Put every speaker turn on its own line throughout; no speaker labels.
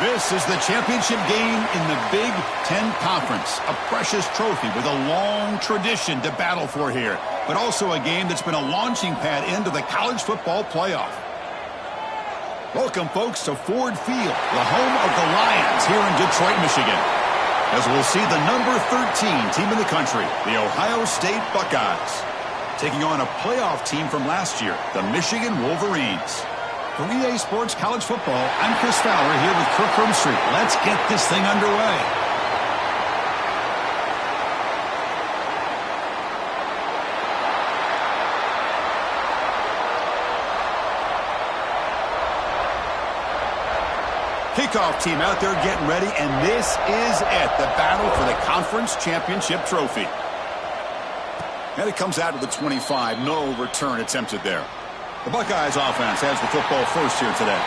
This is the championship game in the Big Ten Conference. A precious trophy with a long tradition to battle for here, but also a game that's been a launching pad into the college football playoff. Welcome, folks, to Ford Field, the home of the Lions here in Detroit, Michigan. As we'll see the number 13 team in the country, the Ohio State Buckeyes, taking on a playoff team from last year, the Michigan Wolverines. For EA Sports College Football, I'm Chris Fowler here with Kirk Herbstreit. Let's get this thing underway. Kickoff team out there getting ready, and this is it, the battle for the conference championship trophy. And it comes out of the 25, no return attempted there. The Buckeyes offense has the football first here today.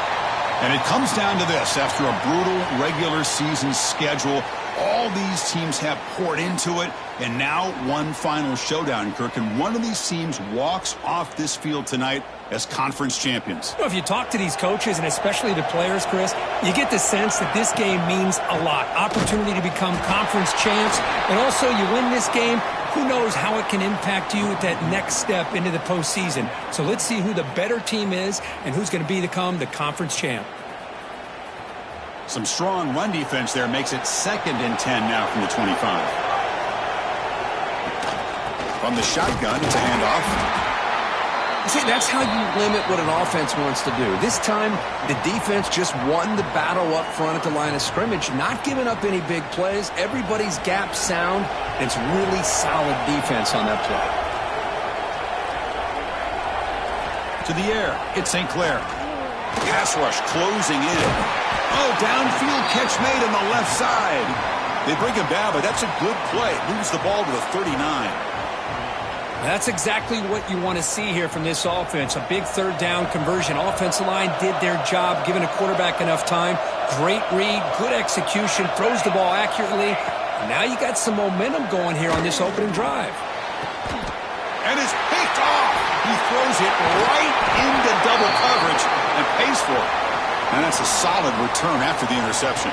And it comes down to this. After a brutal regular season schedule, all these teams have poured into it, and now one final showdown, Kirk. And one of these teams walks off this field tonight as conference champions.
You know, if you talk to these coaches, and especially the players, Chris, you get the sense that this game means a lot. Opportunity to become conference champs, and also you win this game, who knows how it can impact you at that next step into the postseason. So let's see who the better team is and who's going to become the conference champ.
Some strong run defense there makes it 2nd and 10 now from the 25. From the shotgun, it's a handoff.
See, that's how you limit what an offense wants to do. This time, the defense just won the battle up front at the line of scrimmage, not giving up any big plays. Everybody's gap sound. It's really solid defense on that play.
To the air, it's St. Clair. Pass rush closing in. Oh, downfield catch made on the left side. They bring him down, but that's a good play. Moves the ball to the 39.
That's exactly what you want to see here from this offense. A big 3rd down conversion. Offensive line did their job, giving a quarterback enough time. Great read, good execution, throws the ball accurately. Now you got some momentum going here on this opening drive.
And it's picked off. He throws it right into double coverage and pays for it. And that's a solid return after the interception.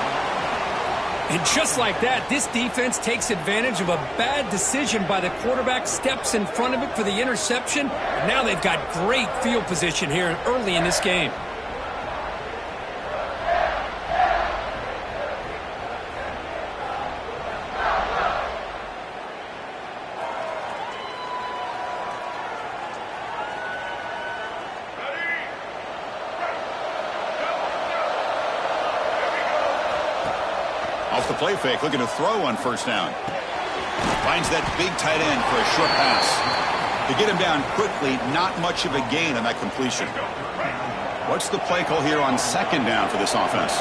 And just like that, this defense takes advantage of a bad decision by the quarterback, steps in front of it for the interception. Now they've got great field position here early in this game.
Off the play fake, looking to throw on 1st down. Finds that big tight end for a short pass. To get him down quickly, not much of a gain on that completion. What's the play call here on 2nd down for this offense?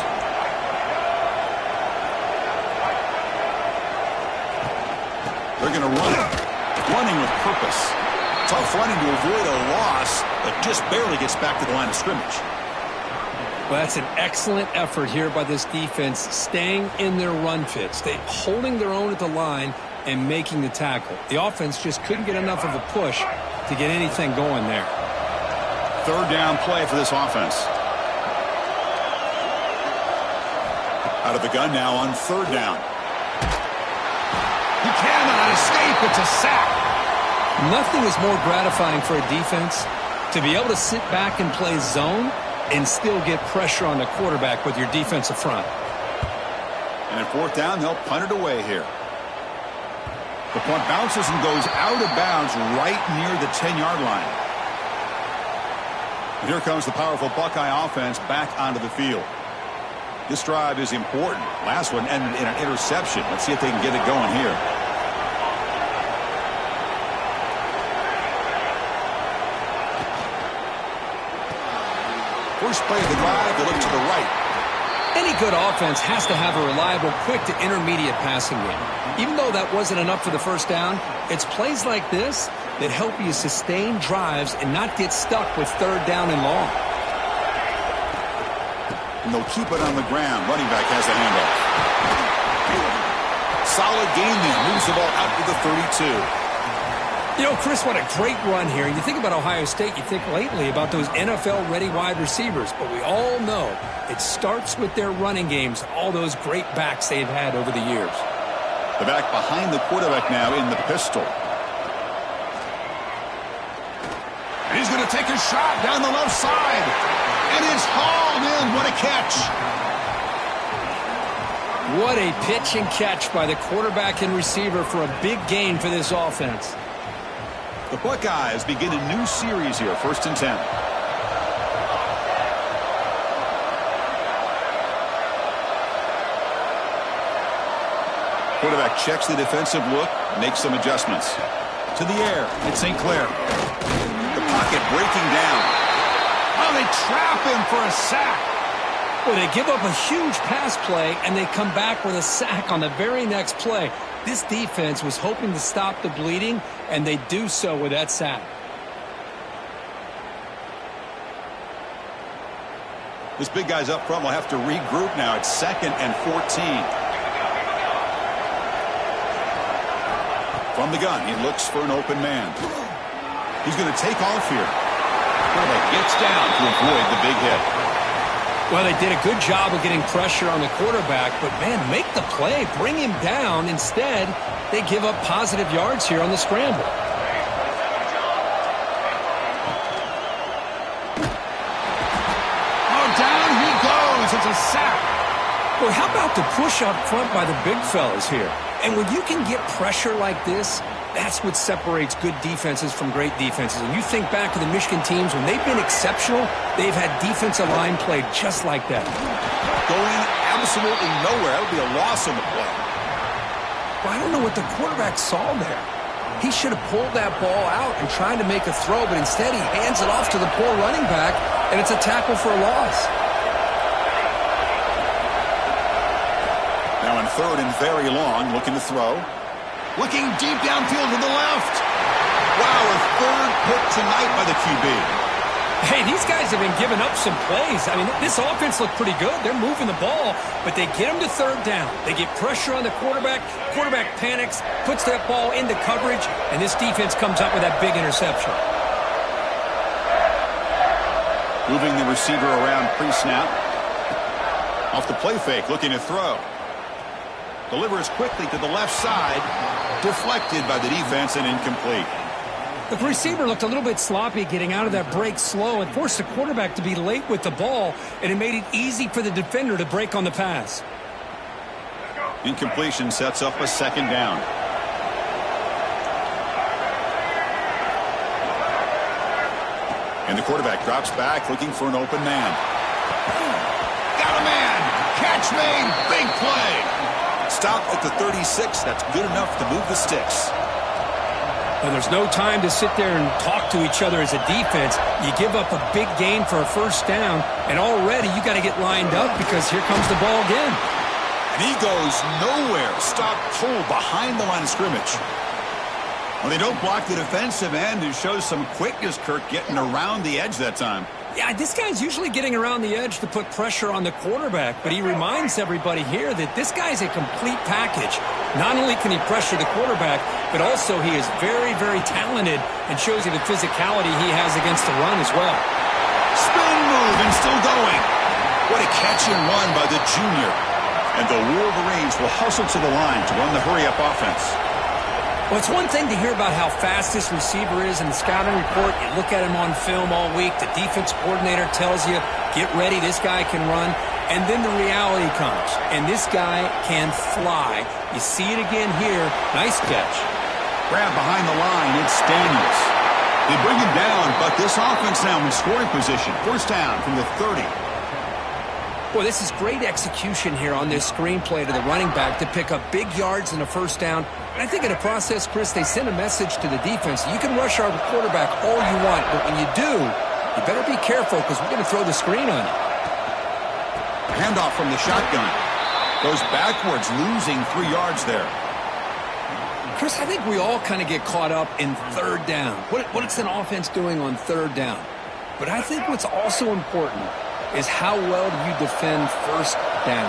They're going to run it. Running with purpose. Tough running to avoid a loss, but just barely gets back to the line of scrimmage.
Well, that's an excellent effort here by this defense, staying in their run fits. They holding their own at the line and making the tackle. The offense just couldn't get enough of a push to get anything going there.
3rd down play for this offense. Out of the gun now on 3rd down. He cannot escape. It's a sack.
Nothing is more gratifying for a defense to be able to sit back and play zone and still get pressure on the quarterback with your defensive front.
And 4th down, they'll punt it away here. The punt bounces and goes out of bounds right near the 10-yard line. And here comes the powerful Buckeye offense back onto the field. This drive is important. Last one ended in an interception. Let's see if they can get it going here. First play of the drive, they look to the right.
Any good offense has to have a reliable, quick to intermediate passing game. Even though that wasn't enough for the 1st down, it's plays like this that help you sustain drives and not get stuck with 3rd down and long.
And they'll keep it on the ground. Running back has the handoff. Solid gain there. Moves the ball out to the 32.
You know, Chris, what a great run here. You think about Ohio State, you think lately about those NFL-ready wide receivers, but we all know it starts with their running games, all those great backs they've had over the years.
The back behind the quarterback now in the pistol. And he's going to take a shot down the left side. And it's hauled in. What a catch.
What a pitch and catch by the quarterback and receiver for a big gain for this offense.
The Buckeyes begin a new series here, 1st and 10. Quarterback checks the defensive look, makes some adjustments. To the air, it's St. Clair. The pocket breaking down. Oh, they trap him for a sack.
Well, they give up a huge pass play, and they come back with a sack on the very next play. This defense was hoping to stop the bleeding, and they do so with that sack.
This big guy's up front will have to regroup now. It's 2nd and 14. From the gun, he looks for an open man. He's going to take off here. Quarterback gets down to avoid the big hit.
Well, they did a good job of getting pressure on the quarterback, but, man, make the play, bring him down. Instead, they give up positive yards here on the scramble.
Oh, down he goes. It's a sack.
Well, how about the push up front by the big fellas here? And when you can get pressure like this, that's what separates good defenses from great defenses. And you think back to the Michigan teams, when they've been exceptional, they've had defensive line play just like that.
Going absolutely nowhere. That would be a loss on the play.
Well, I don't know what the quarterback saw there. He should have pulled that ball out and tried to make a throw, but instead he hands it off to the poor running back, and it's a tackle for a loss.
Now in 3rd and very long, looking to throw. Looking deep downfield to the left. Wow, a 3rd pick tonight by the QB.
Hey, these guys have been giving up some plays. I mean, this offense looked pretty good. They're moving the ball, but they get them to 3rd down. They get pressure on the quarterback. Quarterback panics, puts that ball into coverage, and this defense comes up with that big interception.
Moving the receiver around pre-snap. Off the play fake, looking to throw. Delivers quickly to the left side. Deflected by the defense and incomplete.
The receiver looked a little bit sloppy getting out of that break slow and forced the quarterback to be late with the ball, and it made it easy for the defender to break on the pass.
Incompletion sets up a 2nd down. And the quarterback drops back looking for an open man. Got a man! Catch made! Big play! Stop at the 36. That's good enough to move the sticks.
Well, there's no time to sit there and talk to each other as a defense. You give up a big gain for a 1st down, and already you got to get lined up because here comes the ball again.
And he goes nowhere. Stop cold behind the line of scrimmage. Well, they don't block the defensive end. It shows some quickness, Kirk, getting around the edge that time.
Yeah, this guy's usually getting around the edge to put pressure on the quarterback, but he reminds everybody here that this guy's a complete package. Not only can he pressure the quarterback, but also he is very, very talented and shows you the physicality he has against the run as well.
Spin move and still going. What a catch and run by the junior. And the Wolverines will hustle to the line to run the hurry-up offense.
Well, it's one thing to hear about how fast this receiver is in the scouting report. You look at him on film all week. The defense coordinator tells you, get ready, this guy can run. And then the reality comes, and this guy can fly. You see it again here. Nice catch.
Grab behind the line. It's Daniels. They bring him down, but this offense now in scoring position. 1st down from the 30.
Boy, this is great execution here on this screenplay to the running back to pick up big yards in a 1st down. And I think in the process, Chris, they send a message to the defense. You can rush our quarterback all you want, but when you do, you better be careful because we're going to throw the screen on you.
Handoff from the shotgun. Goes backwards, losing 3 yards there.
Chris, I think we all kind of get caught up in 3rd down. What's an offense doing on 3rd down? But I think what's also important is how well do you defend 1st down.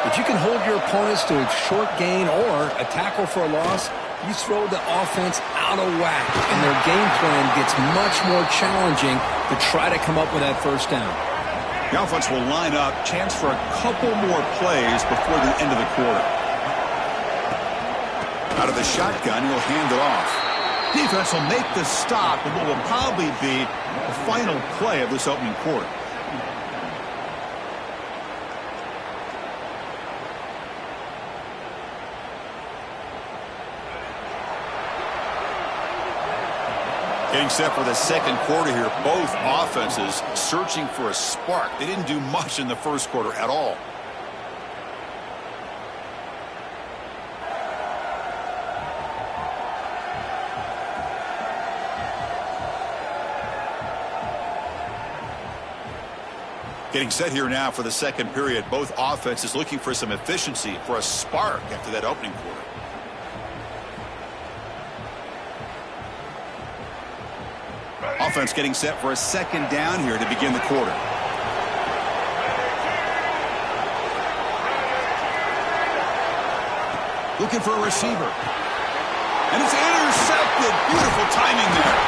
If you can hold your opponents to a short gain or a tackle for a loss,
you throw the offense out of whack, and their game plan gets much more challenging to try to come up with that first down.
The offense will line up, chance for a couple more plays before the end of the quarter. Out of the shotgun, he'll hand it off. Defense will make the stop, and what will probably be the final play of this opening quarter. Getting set for the second quarter here. Both offenses searching for a spark. They didn't do much in the first quarter at all. Getting set here now for the second period. Both offenses looking for some efficiency, for a spark after that opening quarter. Offense getting set for a second down here to begin the quarter. Looking for a receiver. And it's intercepted. Beautiful timing there.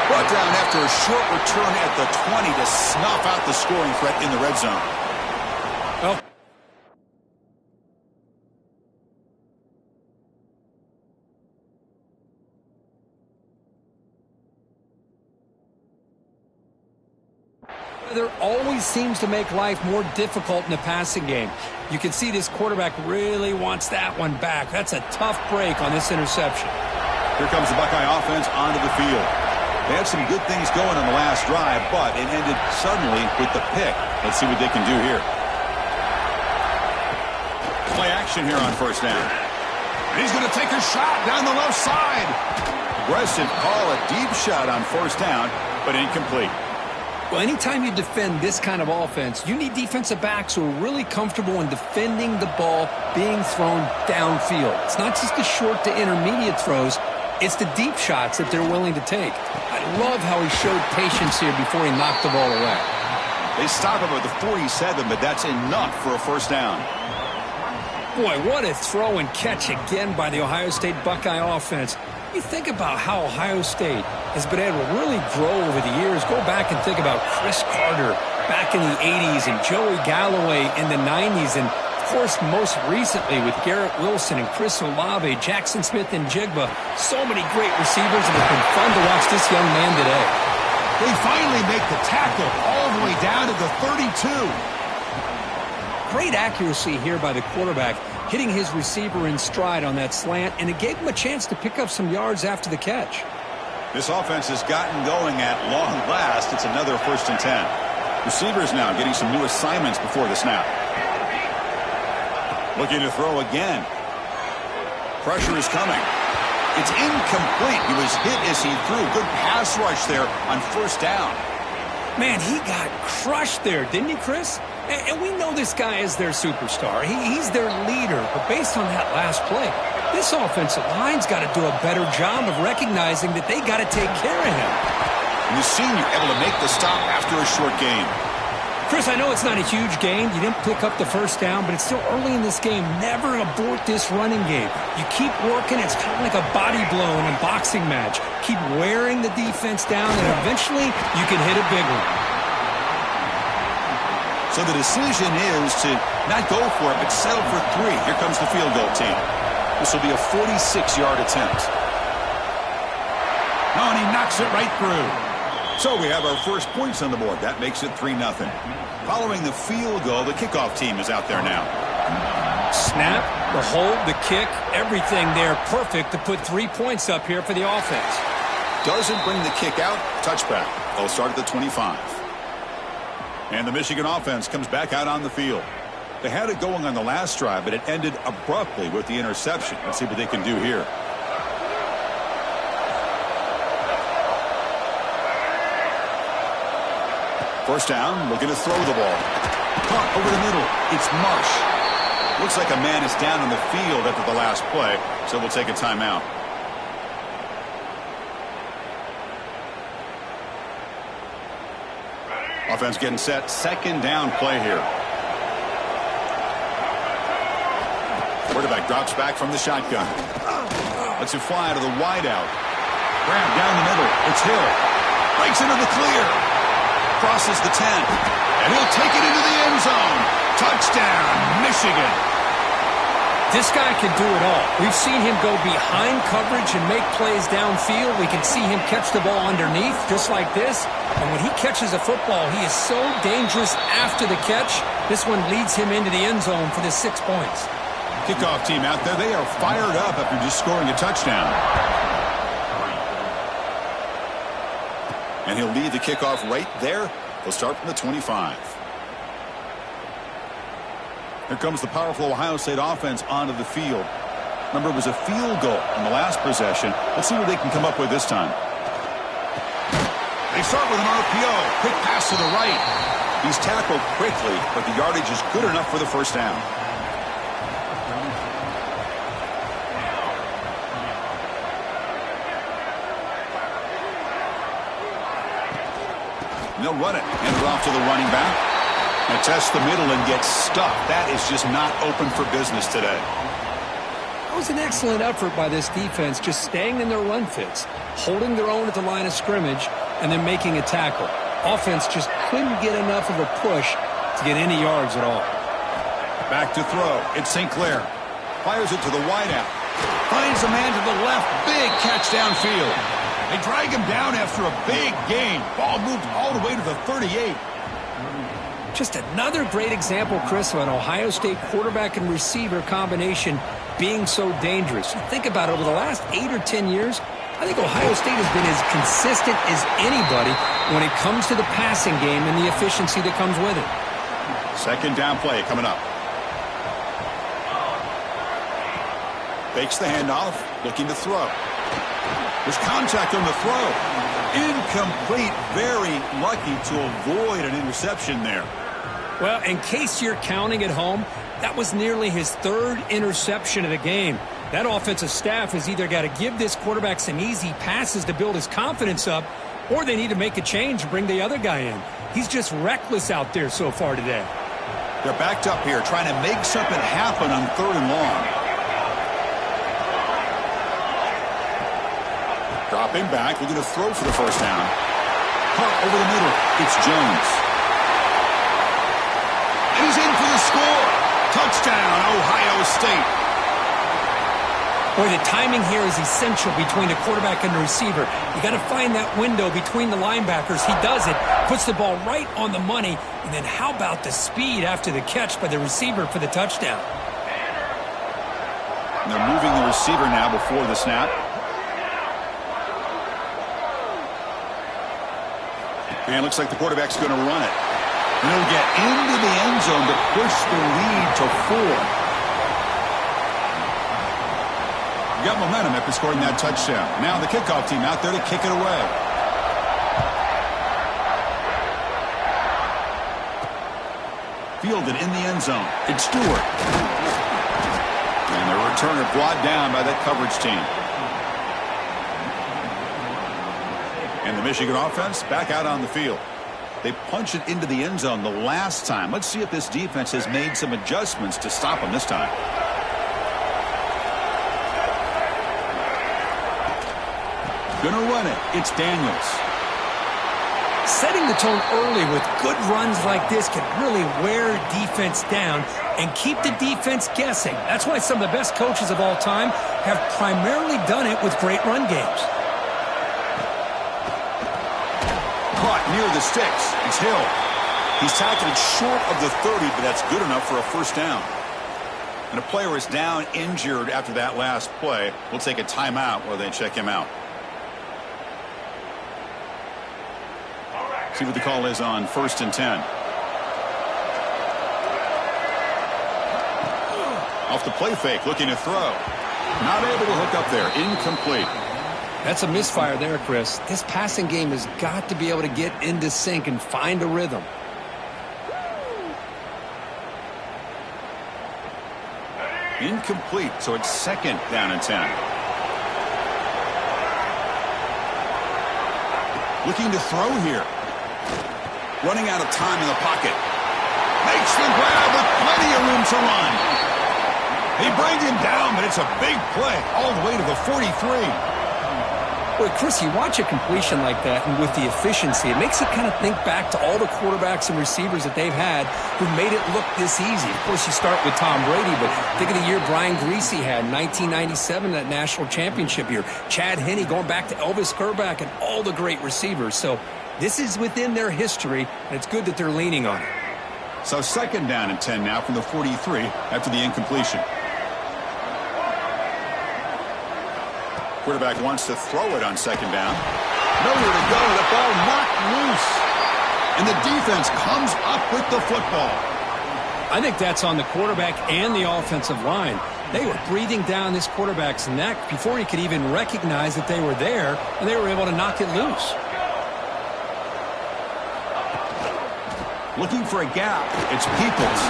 Brought down after a short return at the 20 to snuff out the scoring threat in the red zone.
Oh.
There always seems to make life more difficult in the passing game. You can see this quarterback really wants that one back. That's a tough break on this interception.
Here comes the Buckeye offense onto the field. They had some good things going on the last drive, but it ended suddenly with the pick. Let's see what they can do here. Play action here on first down. And he's going to take a shot down the left side. Aggressive call, a deep shot on first down, but incomplete.
Well, anytime you defend this kind of offense, you need defensive backs who are really comfortable in defending the ball being thrown downfield. It's not just the short to intermediate throws. It's the deep shots that they're willing to take. I love how he showed patience here before he knocked the ball away.
They stop him at the 47, but that's enough for a first down.
Boy, what a throw and catch again by the Ohio State Buckeye offense. You think about how Ohio State has been able to really grow over the years. Go back and think about Chris Carter back in the 80s and Joey Galloway in the 90s. And, of course, most recently with Garrett Wilson and Chris Olave, Jackson Smith and Jigba. So many great receivers, and it's been fun to watch this young man today.
They finally make the tackle all the way down to the 32.
Great accuracy here by the quarterback, hitting his receiver in stride on that slant, and it gave him a chance to pick up some yards after the catch.
This offense has gotten going at long last. It's another 1st and 10. Receivers now getting some new assignments before the snap. Looking to throw again. Pressure is coming. It's incomplete. He was hit as he threw. Good pass rush there on first down.
Man, he got crushed there, didn't he, Chris? And we know this guy is their superstar. He's their leader. But based on that last play, this offensive line's got to do a better job of recognizing that they got to take care of him.
And the senior able to make the stop after a short gain.
Chris, I know it's not a huge gain. You didn't pick up the first down, but it's still early in this game. Never abort this running game. You keep working. It's kind of like a body blow in a boxing match. Keep wearing the defense down, and eventually you can hit a big one.
So the decision is to not go for it, but settle for 3. Here comes the field goal team. This will be a 46-yard attempt. Oh, and he knocks it right through. So we have our first points on the board. That makes it 3-0. Following the field goal, the kickoff team is out there now.
Snap, the hold, the kick, everything there perfect to put 3 points up here for the offense.
Doesn't bring the kick out. Touchback. They'll start at the 25. And the Michigan offense comes back out on the field. They had it going on the last drive, but it ended abruptly with the interception. Let's see what they can do here. First down, looking to throw the ball. Caught over the middle. It's Marsh. Looks like a man is down on the field after the last play, so we'll take a timeout. Offense getting set. Second down play here. Quarterback drops back from the shotgun. Lets it fly to the wideout. Grab down the middle. It's Hill. Breaks into the clear. Crosses the 10. And he'll take it into the end zone. Touchdown, Michigan.
This guy can do it all. We've seen him go behind coverage and make plays downfield. We can see him catch the ball underneath, just like this. And when he catches a football, he is so dangerous after the catch. This one leads him into the end zone for the 6 points.
Kickoff team out there, they are fired up after just scoring a touchdown. And he'll lead the kickoff right there. They'll start from the 25. Here comes the powerful Ohio State offense onto the field. Remember, it was a field goal on the last possession. Let's see what they can come up with this time. They start with an RPO. Quick pass to the right. He's tackled quickly, but the yardage is good enough for the first down. And they'll run it. Hand it off to the running back. And test the middle and get stuck. That is just not open for business today.
That was an excellent effort by this defense, just staying in their run fits, holding their own at the line of scrimmage, and then making a tackle. Offense just couldn't get enough of a push to get any yards at all.
Back to throw. It's St. Clair. Fires it to the wideout. Finds a man to the left. Big catch downfield. They drag him down after a big gain. Ball moved all the way to the 38.
Just another great example, Chris, of an Ohio State quarterback and receiver combination being so dangerous. You think about it, over the last 8 or 10 years, I think Ohio State has been as consistent as anybody when it comes to the passing game and the efficiency that comes with it.
Second down play coming up. Fakes the handoff, looking to throw. There's contact on the throw. Incomplete, very lucky to avoid an interception there.
Well, in case you're counting at home, that was nearly his 3rd interception of the game. That offensive staff has either got to give this quarterback some easy passes to build his confidence up, or they need to make a change and bring the other guy in. He's just reckless out there so far today.
They're backed up here, trying to make something happen on 3rd and long. Dropping back, looking to throw for the first down. Caught over the middle. It's Jones. And he's in for the score. Touchdown, Ohio State.
Boy, the timing here is essential between the quarterback and the receiver. You got to find that window between the linebackers. He does it, puts the ball right on the money, and then how about the speed after the catch by the receiver for the touchdown?
And they're moving the receiver now before the snap. And it looks like the quarterback's going to run it. And he'll get into the end zone to push the lead to 4. Got momentum after scoring that touchdown. Now the kickoff team out there to kick it away. Fielded in the end zone. It's Stewart. And the returner brought down by that coverage team. And the Michigan offense back out on the field. They punch it into the end zone the last time. Let's see if this defense has made some adjustments to stop them this time. Gonna run it. It's Daniels.
Setting the tone early with good runs like this can really wear defense down and keep the defense guessing. That's why some of the best coaches of all time have primarily done it with great run games.
Caught near the sticks. It's Hill. He's tackled short of the 30, but that's good enough for a first down. And a player is down injured after that last play. We'll take a timeout while they check him out. See what the call is on 1st and 10. Off the play fake, looking to throw. Not able to hook up there. Incomplete.
That's a misfire there, Chris. This passing game has got to be able to get into sync and find a rhythm.
Incomplete, so it's 2nd down and 10. Looking to throw here. Running out of time in the pocket. Makes the grab with plenty of room to run. He brings him down, but it's a big play all the way to the 43.
Boy, Chris, you watch a completion like that, and with the efficiency, it makes you kind of think back to all the quarterbacks and receivers that they've had who made it look this easy. Of course, you start with Tom Brady, but think of the year Brian Griese had in 1997, that national championship year. Chad Henne going back to Elvis Grbac and all the great receivers. So this is within their history, and it's good that they're leaning on it.
So second down and 10 now from the 43 after the incompletion. Quarterback wants to throw it on second down. Nowhere to go. The ball knocked loose. And the defense comes up with the football.
I think that's on the quarterback and the offensive line. They were breathing down this quarterback's neck before he could even recognize that they were there, and they were able to knock it loose.
Looking for a gap. It's Peoples.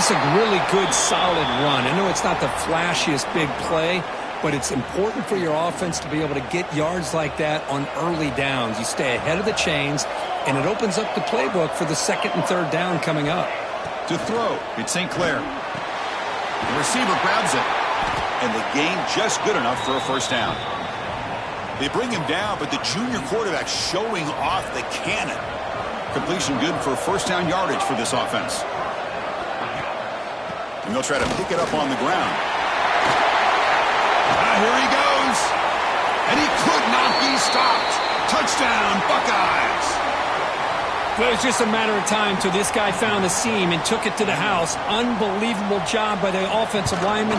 It's a really good, solid run. I know it's not the flashiest big play, but it's important for your offense to be able to get yards like that on early downs. You stay ahead of the chains, and it opens up the playbook for the second and third down coming up.
To throw, it's St. Clair. The receiver grabs it, and the gain just good enough for a first down. They bring him down, but the junior quarterback showing off the cannon. Completion good for first down yardage for this offense. And they'll try to pick it up on the ground. Here he goes. And he could not be stopped. Touchdown, Buckeyes.
Well, it was just a matter of time till this guy found the seam and took it to the house. Unbelievable job by the offensive lineman,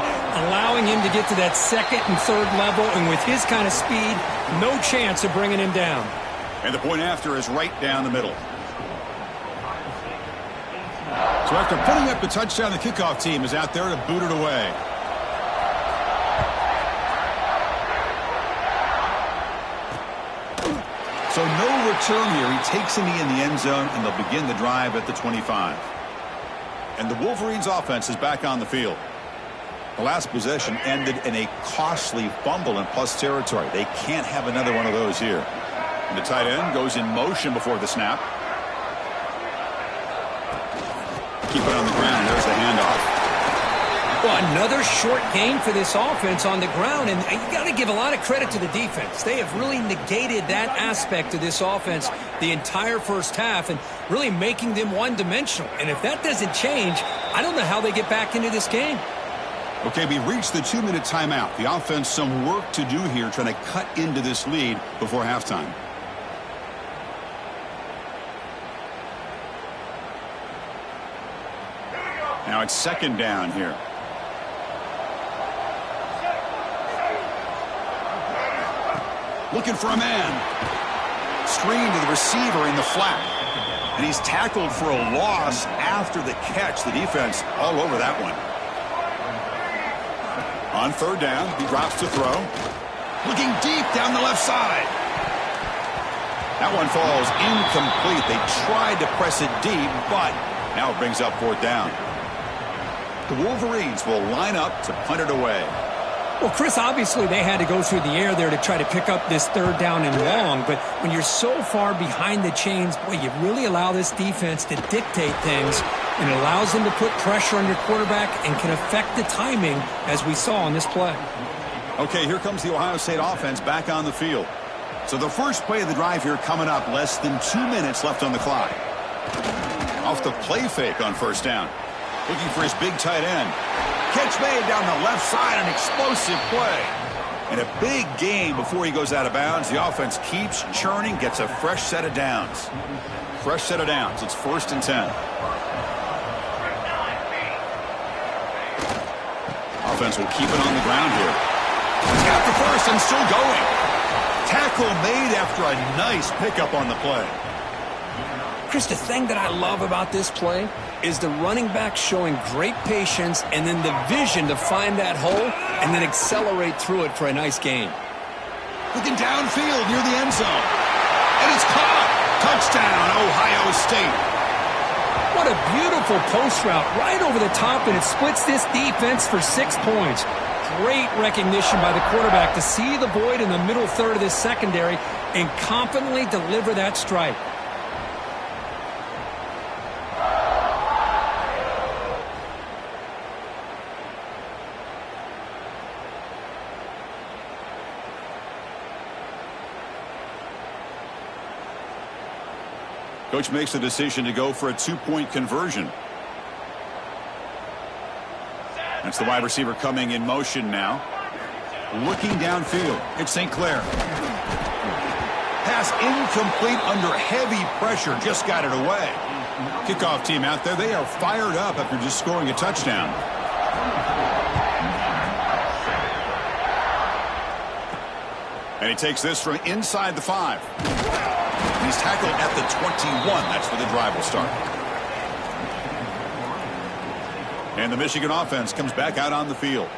allowing him to get to that second and third level. And with his kind of speed, no chance of bringing him down.
And the point after is right down the middle. So after putting up the touchdown, the kickoff team is out there to boot it away. So no return here. He takes a knee in the end zone, and they'll begin the drive at the 25. And the Wolverines' offense is back on the field. The last possession ended in a costly fumble in plus territory. They can't have another one of those here. And the tight end goes in motion before the snap. Keep it on the ground. There's the handoff.
Well, another short game for this offense on the ground, and you got to give a lot of credit to the defense. They have really negated that aspect of this offense the entire first half and really making them one-dimensional. And if that doesn't change, I don't know how they get back into this game.
Okay, we reached the 2-minute timeout. The offense some work to do here trying to cut into this lead before halftime. Now it's second down here. Looking for a man. Screen to the receiver in the flat. And he's tackled for a loss after the catch. The defense all over that one. On third down, he drops to throw. Looking deep down the left side. That one falls incomplete. They tried to press it deep, but now it brings up fourth down. The Wolverines will line up to punt it away.
Well, Chris, obviously they had to go through the air there to try to pick up this third down and long, but when you're so far behind the chains, boy, you really allow this defense to dictate things, and it allows them to put pressure on your quarterback and can affect the timing, as we saw on this play.
Okay, here comes the Ohio State offense back on the field. So the first play of the drive here coming up, less than 2 minutes left on the clock. Off the play fake on first down. Looking for his big tight end. Catch made down the left side, an explosive play. And a big gain before he goes out of bounds. The offense keeps churning, gets a fresh set of downs. Fresh set of downs. It's 1st and 10. Offense will keep it on the ground here. He's got the first and still going. Tackle made after a nice pickup on the play.
Chris, the thing that I love about this play is the running back showing great patience and then the vision to find that hole and then accelerate through it for a nice gain.
Looking downfield near the end zone. And it's caught. Touchdown, Ohio State.
What a beautiful post route right over the top, and it splits this defense for 6 points. Great recognition by the quarterback to see the void in the middle third of this secondary and confidently deliver that strike.
Coach makes the decision to go for a two-point conversion. That's the wide receiver coming in motion now. Looking downfield. It's St. Clair. Pass incomplete under heavy pressure. Just got it away. Kickoff team out there. They are fired up after just scoring a touchdown. And he takes this from inside the 5. He's tackled at the 21. That's where the drive will start. And the Michigan offense comes back out on the field.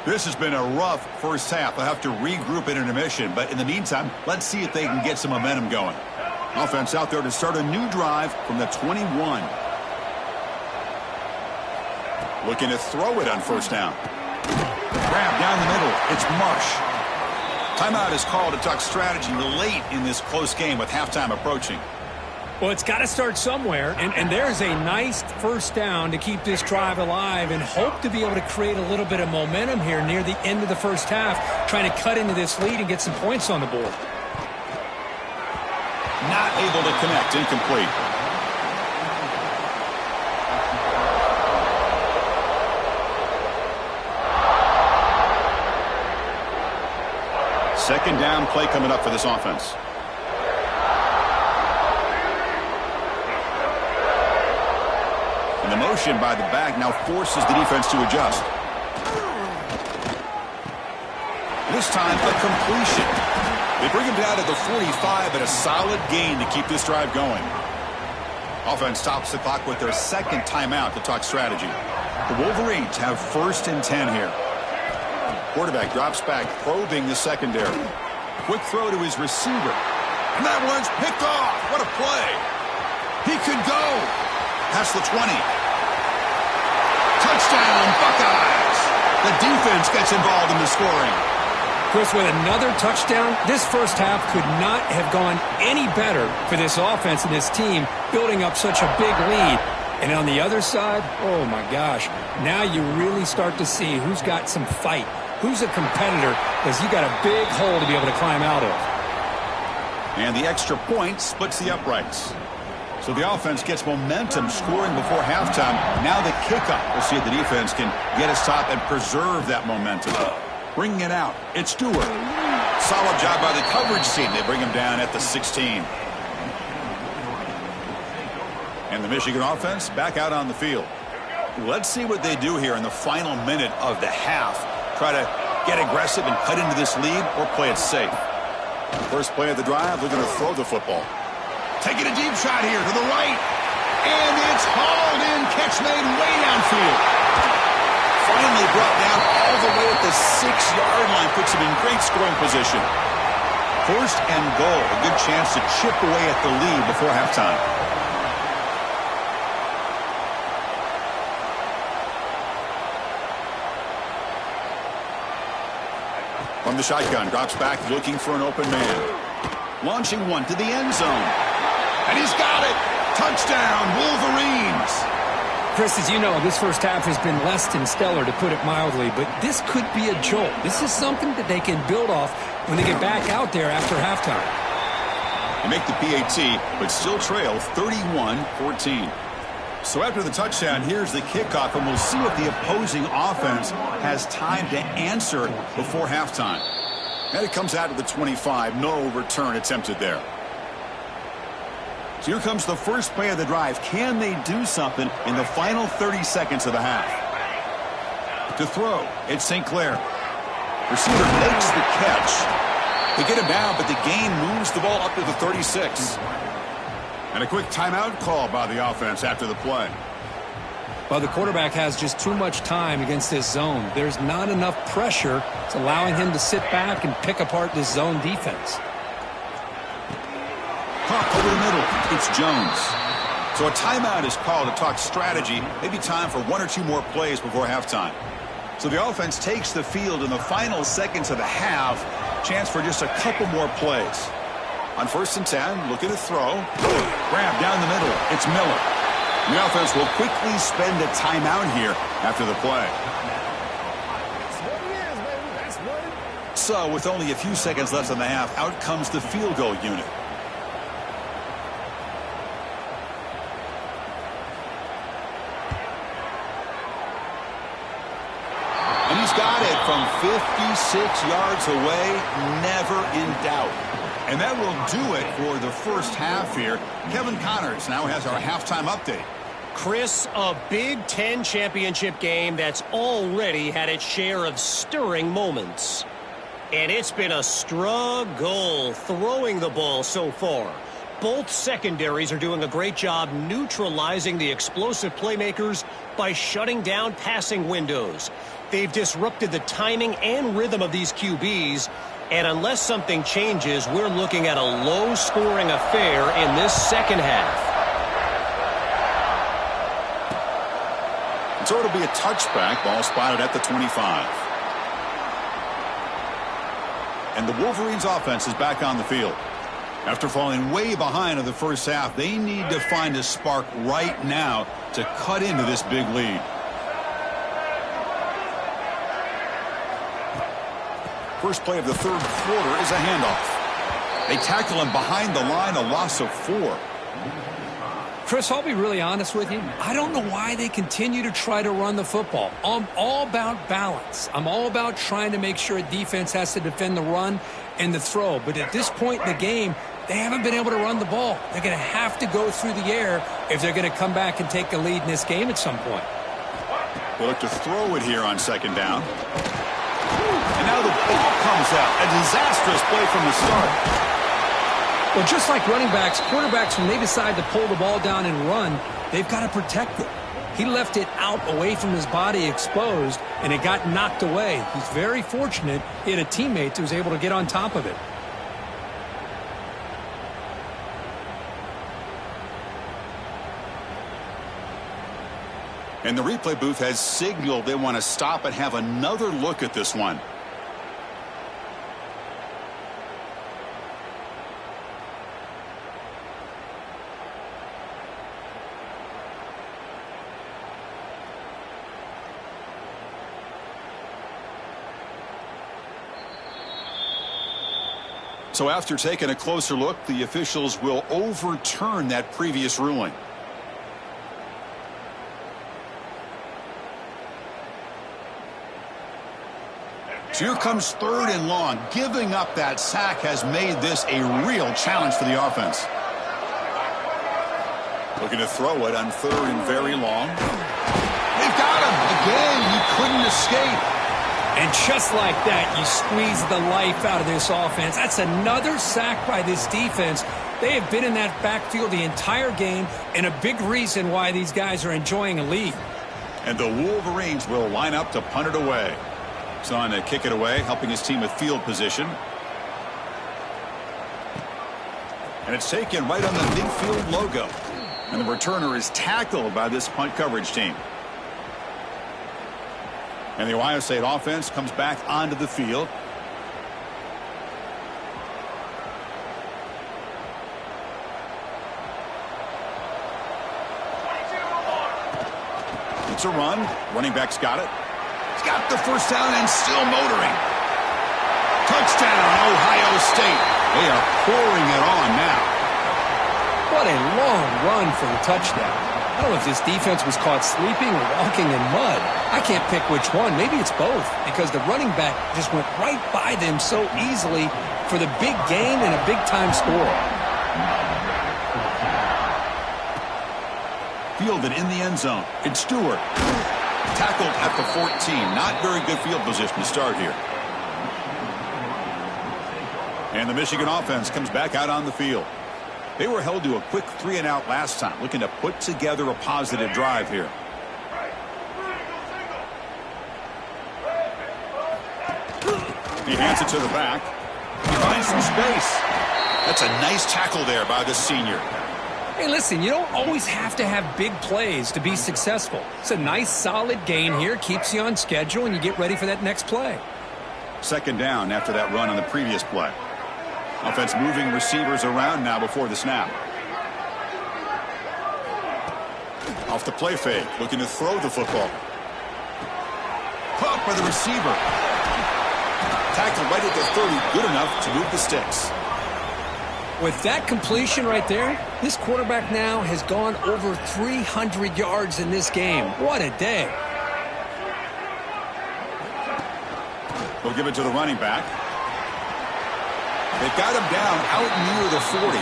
This has been a rough first half. They'll have to regroup at intermission. But in the meantime, let's see if they can get some momentum going. Offense out there to start a new drive from the 21. Looking to throw it on first down. Grab down the middle. It's Marsh. Timeout is called to talk strategy late in this close game with halftime approaching.
Well, it's got to start somewhere, and there's a nice first down to keep this drive alive and hope to be able to create a little bit of momentum here near the end of the first half, trying to cut into this lead and get some points on the board.
Not able to connect. Incomplete. Second down play coming up for this offense. And the motion by the back now forces the defense to adjust. This time a completion. They bring him down to the 45 and a solid gain to keep this drive going. Offense stops the clock with their second timeout to talk strategy. The Wolverines have 1st and 10 here. Quarterback drops back, probing the secondary. Quick throw to his receiver. And that one's picked off. What a play. He could go. Past the 20. Touchdown, Buckeyes. The defense gets involved in the scoring.
Chris, with another touchdown, this first half could not have gone any better for this offense and this team, building up such a big lead. And on the other side, oh my gosh, now you really start to see who's got some fight. Who's a competitor, because you got a big hole to be able to climb out of.
And the extra point splits the uprights. So the offense gets momentum scoring before halftime. Now the kickoff. We'll see if the defense can get a stop and preserve that momentum. Bringing it out. It's Stewart. Solid job by the coverage team. They bring him down at the 16. And the Michigan offense back out on the field. Let's see what they do here in the final minute of the half. Try to get aggressive and cut into this lead or play it safe. First play of the drive, they're going to throw the football. Taking a deep shot here to the right. And it's hauled in. Catch made way downfield. Finally brought down all the way at the 6-yard line. Puts him in great scoring position. 1st and goal. A good chance to chip away at the lead before halftime. From the shotgun, drops back looking for an open man. Launching one to the end zone. And he's got it. Touchdown, Wolverines.
Chris, as you know, this first half has been less than stellar, to put it mildly, but this could be a jolt. This is something that they can build off when they get back out there after halftime.
They make the PAT, but still trail 31-14. So after the touchdown, here's the kickoff, and we'll see if the opposing offense has time to answer before halftime. And it comes out to the 25. No return attempted there. So here comes the first play of the drive. Can they do something in the final 30 seconds of the half? To throw, it's St. Clair. Receiver makes the catch. They get him down, but the gain moves the ball up to the 36. And a quick timeout call by the offense after the play.
Well, the quarterback has just too much time against this zone. There's not enough pressure. It's allowing him to sit back and pick apart this zone defense.
Pop over the middle. It's Jones. So a timeout is called to talk strategy. Maybe time for 1 or 2 more plays before halftime. So the offense takes the field in the final seconds of the half. Chance for just a couple more plays. On 1st and 10, looking to throw. Grab down the middle. It's Miller. And the offense will quickly spend a timeout here after the play. So with only a few seconds left in the half, out comes the field goal unit. He's got it from 56 yards away, never in doubt. And that will do it for the first half here. Kevin Connors now has our halftime update.
Chris, a Big Ten championship game that's already had its share of stirring moments. And it's been a struggle throwing the ball so far. Both secondaries are doing a great job neutralizing the explosive playmakers by shutting down passing windows. They've disrupted the timing and rhythm of these QBs, and unless something changes, we're looking at a low-scoring affair in this second half.
So it'll be a touchback, ball spotted at the 25. And the Wolverines offense is back on the field. After falling way behind in the first half, they need to find a spark right now to cut into this big lead. First play of the third quarter is a handoff. They tackle him behind the line, a loss of 4.
Chris, I'll be really honest with you. I don't know why they continue to try to run the football. I'm all about balance. I'm all about trying to make sure a defense has to defend the run and the throw. But at this point in the game, they haven't been able to run the ball. They're going to have to go through the air if they're going to come back and take a lead in this game at some point.
They'll look to throw it here on second down. And now the ball comes out. A disastrous play from the start.
Well, just like running backs, quarterbacks, when they decide to pull the ball down and run, they've got to protect it. He left it out away from his body exposed, and it got knocked away. He's very fortunate he had a teammate who was able to get on top of it.
And the replay booth has signaled they want to stop and have another look at this one. So after taking a closer look, the officials will overturn that previous ruling. So here comes third and long. Giving up that sack has made this a real challenge for the offense. Looking to throw it on third and very long. They've got him. Again, he couldn't escape.
And just like that, you squeeze the life out of this offense. That's another sack by this defense. They have been in that backfield the entire game, and a big reason why these guys are enjoying a lead.
And the Wolverines will line up to punt it away. He's on to kick it away, helping his team with field position. And it's taken right on the midfield logo. And the returner is tackled by this punt coverage team. And the Ohio State offense comes back onto the field. It's a run. Running back's got it. He's got the first down and still motoring. Touchdown, Ohio State. They are pouring it on now.
What a long run for the touchdown. I don't know if this defense was caught sleeping or walking in mud. I can't pick which one. Maybe it's both, because the running back just went right by them so easily for the big gain and a big-time score.
Fielded in the end zone. It's Stewart. Tackled at the 14. Not very good field position to start here. And the Michigan offense comes back out on the field. They were held to a quick 3-and-out last time, looking to put together a positive drive here. He hands it to the back. He finds some space. That's a nice tackle there by the senior.
Hey, listen, you don't always have to have big plays to be successful. It's a nice, solid gain here, keeps you on schedule, and you get ready for that next play.
Second down after that run on the previous play. Offense moving receivers around now before the snap. Off the play fake, looking to throw the football. Caught by the receiver. Tackled right at the 30, good enough to move the sticks.
With that completion right there, this quarterback now has gone over 300 yards in this game. What a day.
He'll give it to the running back. They've got him down out near the 40.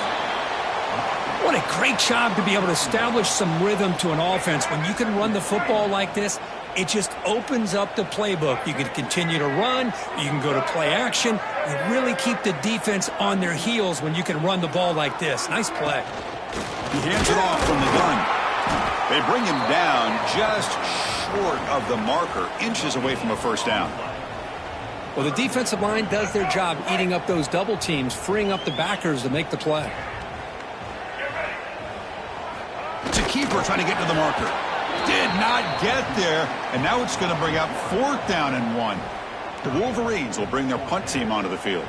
What a great job to be able to establish some rhythm to an offense. When you can run the football like this, it just opens up the playbook. You can continue to run. You can go to play action. You really keep the defense on their heels when you can run the ball like this. Nice play.
He hands it off from the gun. They bring him down just short of the marker, inches away from a first down.
Well, the defensive line does their job eating up those double teams, freeing up the backers to make the play.
It's a keeper trying to get to the marker. Did not get there, and now it's going to bring up 4th down and 1. The Wolverines will bring their punt team onto the field.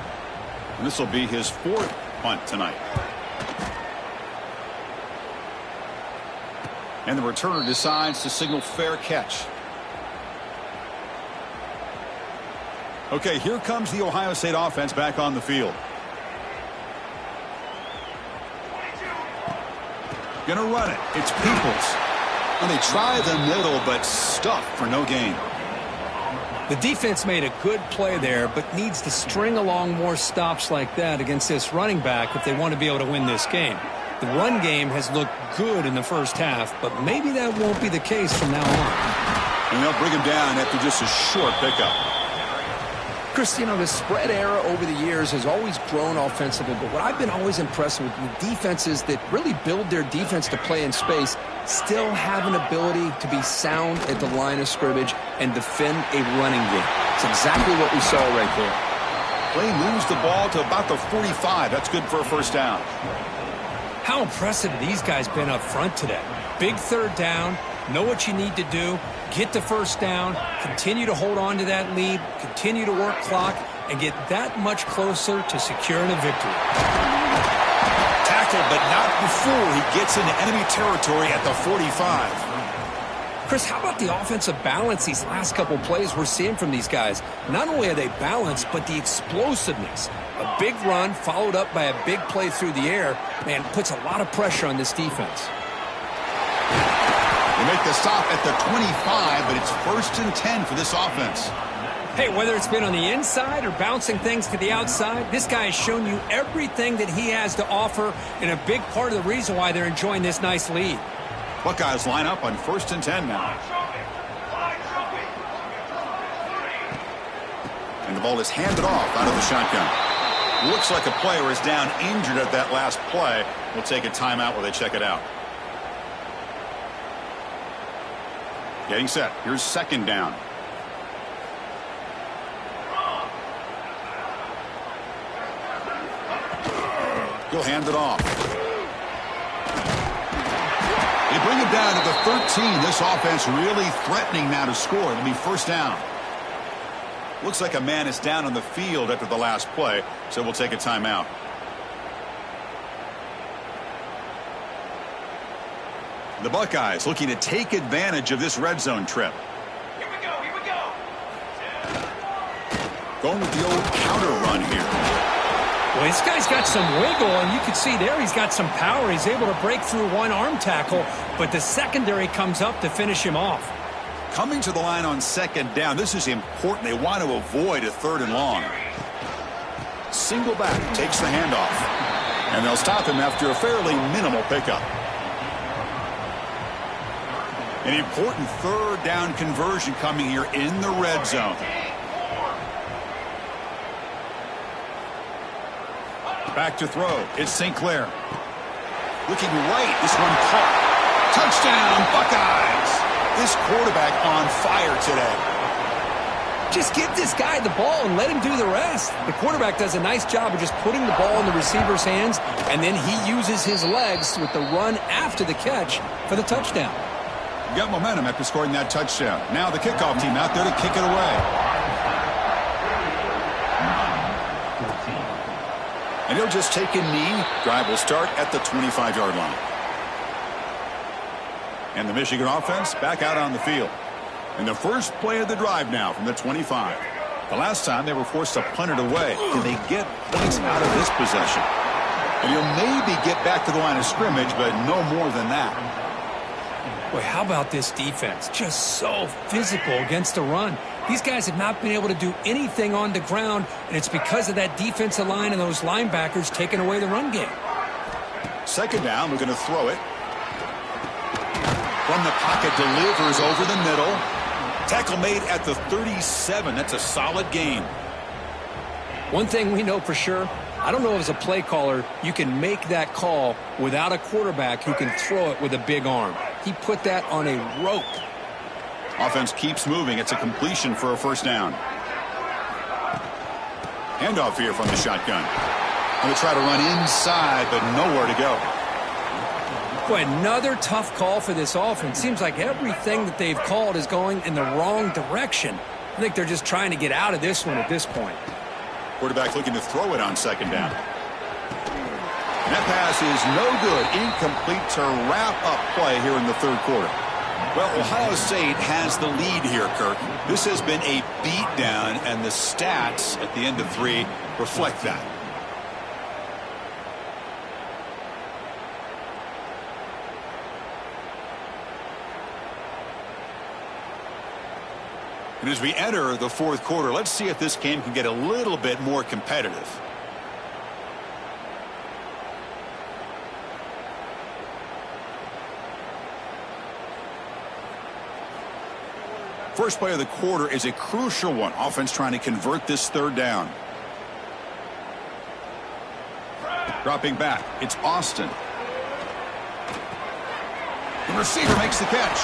And this will be his 4th punt tonight. And the returner decides to signal fair catch. Okay, here comes the Ohio State offense back on the field. Gonna run it. It's Peoples. And they try the middle, but stuffed for no gain.
The defense made a good play there, but needs to string along more stops like that against this running back if they want to be able to win this game. The run game has looked good in the first half, but maybe that won't be the case from now on.
And they'll bring him down after just a short pickup.
Chris, you know, the spread era over the years has always grown offensively, but what I've been always impressed with defenses that really build their defense to play in space still have an ability to be sound at the line of scrimmage and defend a running game. It's exactly what we saw right there.
Play moves the ball to about the 45. That's good for a first down.
How impressive have these guys been up front today? Big 3rd down, know what you need to do, get the first down, continue to hold on to that lead, continue to work clock, and get that much closer to securing a victory.
Tackled, but not before he gets into enemy territory at the 45.
Chris, how about the offensive balance these last couple plays we're seeing from these guys? Not only are they balanced, but the explosiveness. A big run followed up by a big play through the air, man, puts a lot of pressure on this defense.
They make the stop at the 25, but it's 1st and 10 for this offense.
Hey, whether it's been on the inside or bouncing things to the outside, this guy has shown you everything that he has to offer, and a big part of the reason why they're enjoying this nice lead.
Buckeyes line up on 1st and 10 now. And the ball is handed off out of the shotgun. Looks like a player is down injured at that last play. We'll take a timeout while they check it out. Getting set. Here's 2nd down. He'll hand it off. They bring it down to the 13. This offense really threatening now to score. It'll be 1st down. Looks like a man is down on the field after the last play, so we'll take a timeout. The Buckeyes looking to take advantage of this red zone trip.
Here we go, here we go.
Going with the old counter run here.
Well, this guy's got some wiggle, and you can see there he's got some power. He's able to break through one arm tackle, but the secondary comes up to finish him off.
Coming to the line on 2nd down, this is important. They want to avoid a 3rd and long. Single back takes the handoff, and they'll stop him after a fairly minimal pickup. An important 3rd down conversion coming here in the red zone. Back to throw. It's St. Clair. Looking right. This one caught. Touchdown, Buckeyes. This quarterback on fire today.
Just give this guy the ball and let him do the rest. The quarterback does a nice job of just putting the ball in the receiver's hands, and then he uses his legs with the run after the catch for the touchdown.
Got momentum after scoring that touchdown. Now the kickoff team out there to kick it away. And he'll just take a knee. Drive will start at the 25-yard line. And the Michigan offense back out on the field. And the first play of the drive now from the 25. The last time they were forced to punt it away. Can they get points out of this possession? And he'll maybe get back to the line of scrimmage, but no more than that.
Boy, how about this defense? Just so physical against the run. These guys have not been able to do anything on the ground, and it's because of that defensive line and those linebackers taking away the run game.
Second down, we're going to throw it. From the pocket, delivers over the middle. Tackle made at the 37. That's a solid gain.
One thing we know for sure, I don't know as a play caller, you can make that call without a quarterback who can throw it with a big arm. He put that on a rope.
Offense keeps moving. It's a completion for a first down. Handoff here from the shotgun. Going to try to run inside, but nowhere to go.
Boy, another tough call for this offense. Seems like everything that they've called is going in the wrong direction. I think they're just trying to get out of this one at this point.
Quarterback looking to throw it on second down. And that pass is no good. Incomplete to wrap up play here in the third quarter. Well, Ohio State has the lead here, Kirk. This has been a beatdown, and the stats at the end of 3 reflect that. And as we enter the fourth quarter, let's see if this game can get a little bit more competitive. First play of the quarter is a crucial one. Offense trying to convert this third down. Dropping back, it's Austin. The receiver makes the catch.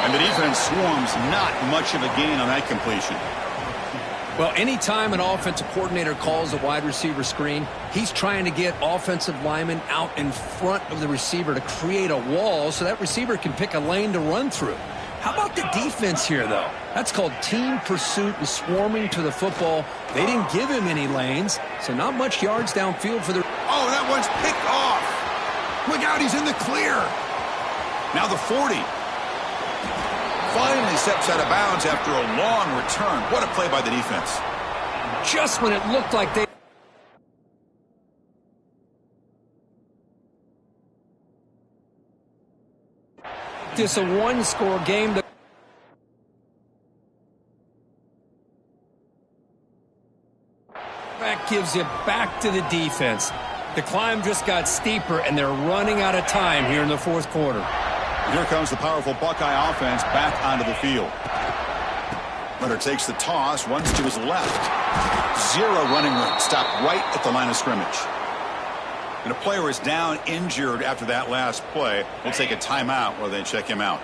And the defense swarms, not much of a gain on that completion.
Well, anytime an offensive coordinator calls a wide receiver screen, he's trying to get offensive linemen out in front of the receiver to create a wall so that receiver can pick a lane to run through. How about the defense here, though? That's called team pursuit and swarming to the football. They didn't give him any lanes, so not much yards downfield for the...
Oh, that one's picked off. Look out, he's in the clear. Now the 40. Finally steps out of bounds after a long return. What a play by the defense.
Just when it looked like they... This a one-score game. That gives you back to the defense. The climb just got steeper, and they're running out of time here in the fourth quarter.
Here comes the powerful Buckeye offense back onto the field. Runner takes the toss, runs to his left. Zero running room. Stopped right at the line of scrimmage. And a player is down injured after that last play. We'll take a timeout while they check him out.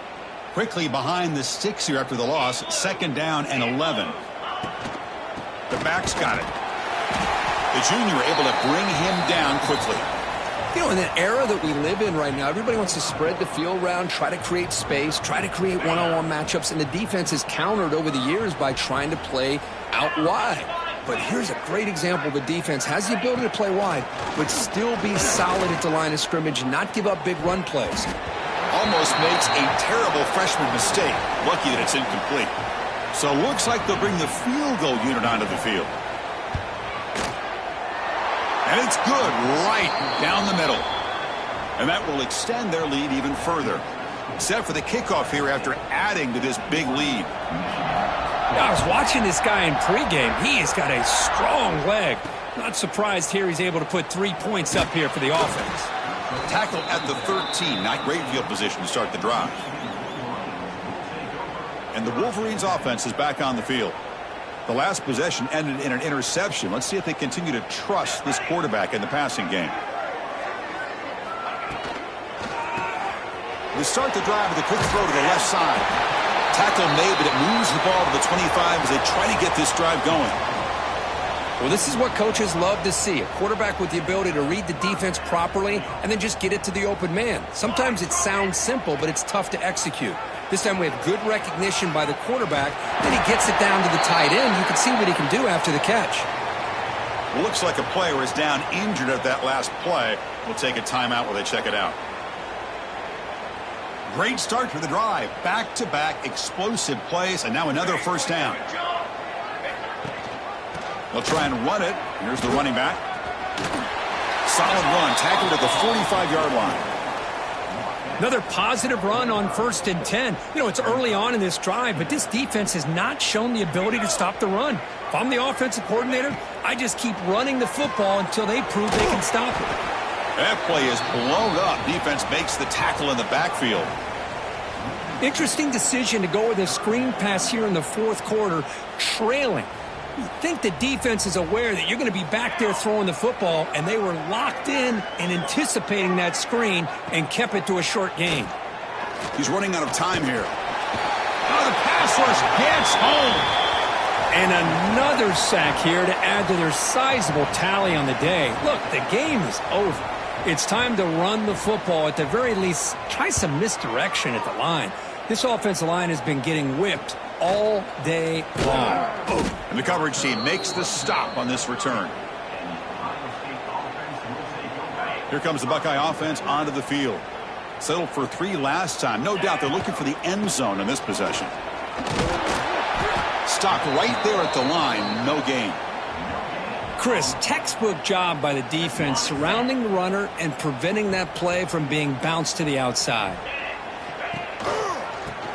Quickly behind the sticks here after the loss. Second down and 11. The back's got it. The junior able to bring him down quickly.
You know, in that era that we live in right now, everybody wants to spread the field around, try to create space, try to create one-on-one matchups, and the defense has countered over the years by trying to play out wide. But here's a great example. The defense has the ability to play wide, but still be solid at the line of scrimmage and not give up big run plays.
Almost makes a terrible freshman mistake. Lucky that it's incomplete. So looks like they'll bring the field goal unit onto the field. And it's good right down the middle. And that will extend their lead even further. Set for the kickoff here after adding to this big lead.
I was watching this guy in pregame. He has got a strong leg. Not surprised here he's able to put 3 points up here for the offense.
Tackle at the 13. Not great field position to start the drive. And the Wolverines offense is back on the field. The last possession ended in an interception. Let's see if they continue to trust this quarterback in the passing game. They start the drive with a quick throw to the left side. Tackle made, but it moves the ball to the 25 as they try to get this drive going.
Well, this is what coaches love to see. A quarterback with the ability to read the defense properly and then just get it to the open man. Sometimes it sounds simple, but it's tough to execute. This time we have good recognition by the quarterback. Then he gets it down to the tight end. You can see what he can do after the catch.
Well, looks like a player is down injured at that last play. We'll take a timeout while they check it out. Great start to the drive. Back-to-back explosive plays, and now another first down. They'll try and run it. Here's the running back. Solid run. Tackled at the 45-yard line.
Another positive run on 1st and 10. You know, it's early on in this drive, but this defense has not shown the ability to stop the run. If I'm the offensive coordinator, I just keep running the football until they prove they can stop it.
That play is blown up. Defense makes the tackle in the backfield.
Interesting decision to go with a screen pass here in the 4th quarter, trailing. You think the defense is aware that you're going to be back there throwing the football, and they were locked in and anticipating that screen and kept it to a short gain.
He's running out of time here. Oh, the pass rush gets home.
And another sack here to add to their sizable tally on the day. Look, the game is over. It's time to run the football. At the very least, try some misdirection at the line. This offensive line has been getting whipped all day long.
And the coverage team makes the stop on this return. Here comes the Buckeye offense onto the field. Settled for 3 last time. No doubt they're looking for the end zone in this possession. Stopped right there at the line. No gain.
Chris, textbook job by the defense surrounding the runner and preventing that play from being bounced to the outside.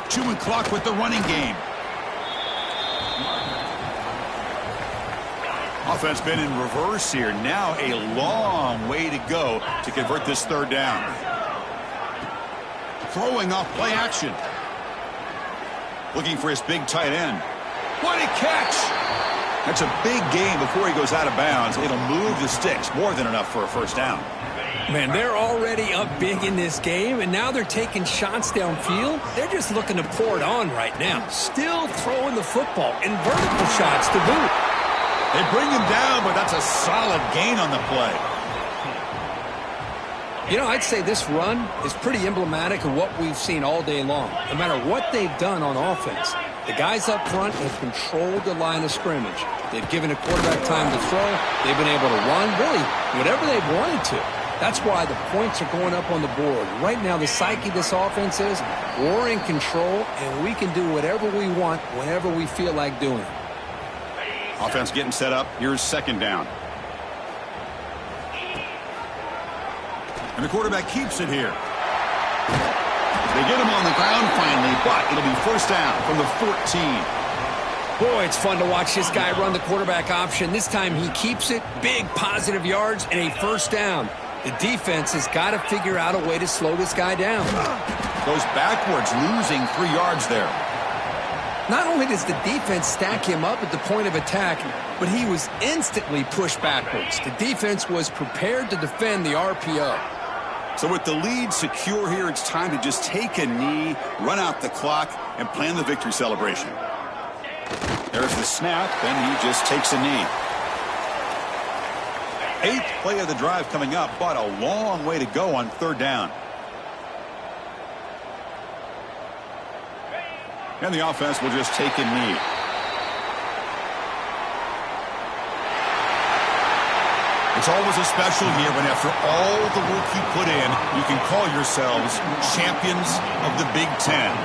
Chewing clock with the running game. Offense been in reverse here. Now a long way to go to convert this 3rd down. Throwing off play action. Looking for his big tight end. What a catch! That's a big gain before he goes out of bounds. It'll move the sticks. More than enough for a 1st down.
Man, they're already up big in this game, and now they're taking shots downfield. They're just looking to pour it on right now. Still throwing the football and vertical shots to boot.
They bring him down, but that's a solid gain on the play.
You know, I'd say this run is pretty emblematic of what we've seen all day long. No matter what they've done on offense, the guys up front have controlled the line of scrimmage. They've given a quarterback time to throw. They've been able to run, really, whatever they've wanted to. That's why the points are going up on the board. Right now, the psyche of this offense is we're in control, and we can do whatever we want whenever we feel like doing it.
Offense getting set up. Here's 2nd down. And the quarterback keeps it here. They get him on the ground finally, but it'll be 1st down from the 14.
Boy, it's fun to watch this guy run the quarterback option. This time he keeps it. Big positive yards and a 1st down. The defense has got to figure out a way to slow this guy down.
Goes backwards, losing 3 yards there.
Not only does the defense stack him up at the point of attack, but he was instantly pushed backwards. The defense was prepared to defend the RPO.
So with the lead secure here, it's time to just take a knee, run out the clock, and plan the victory celebration. There's the snap, and he just takes a knee. 8th play of the drive coming up, but a long way to go on 3rd down. And the offense will just take a knee. It's always a special year when after all the work you put in, you can call yourselves champions of the Big Ten.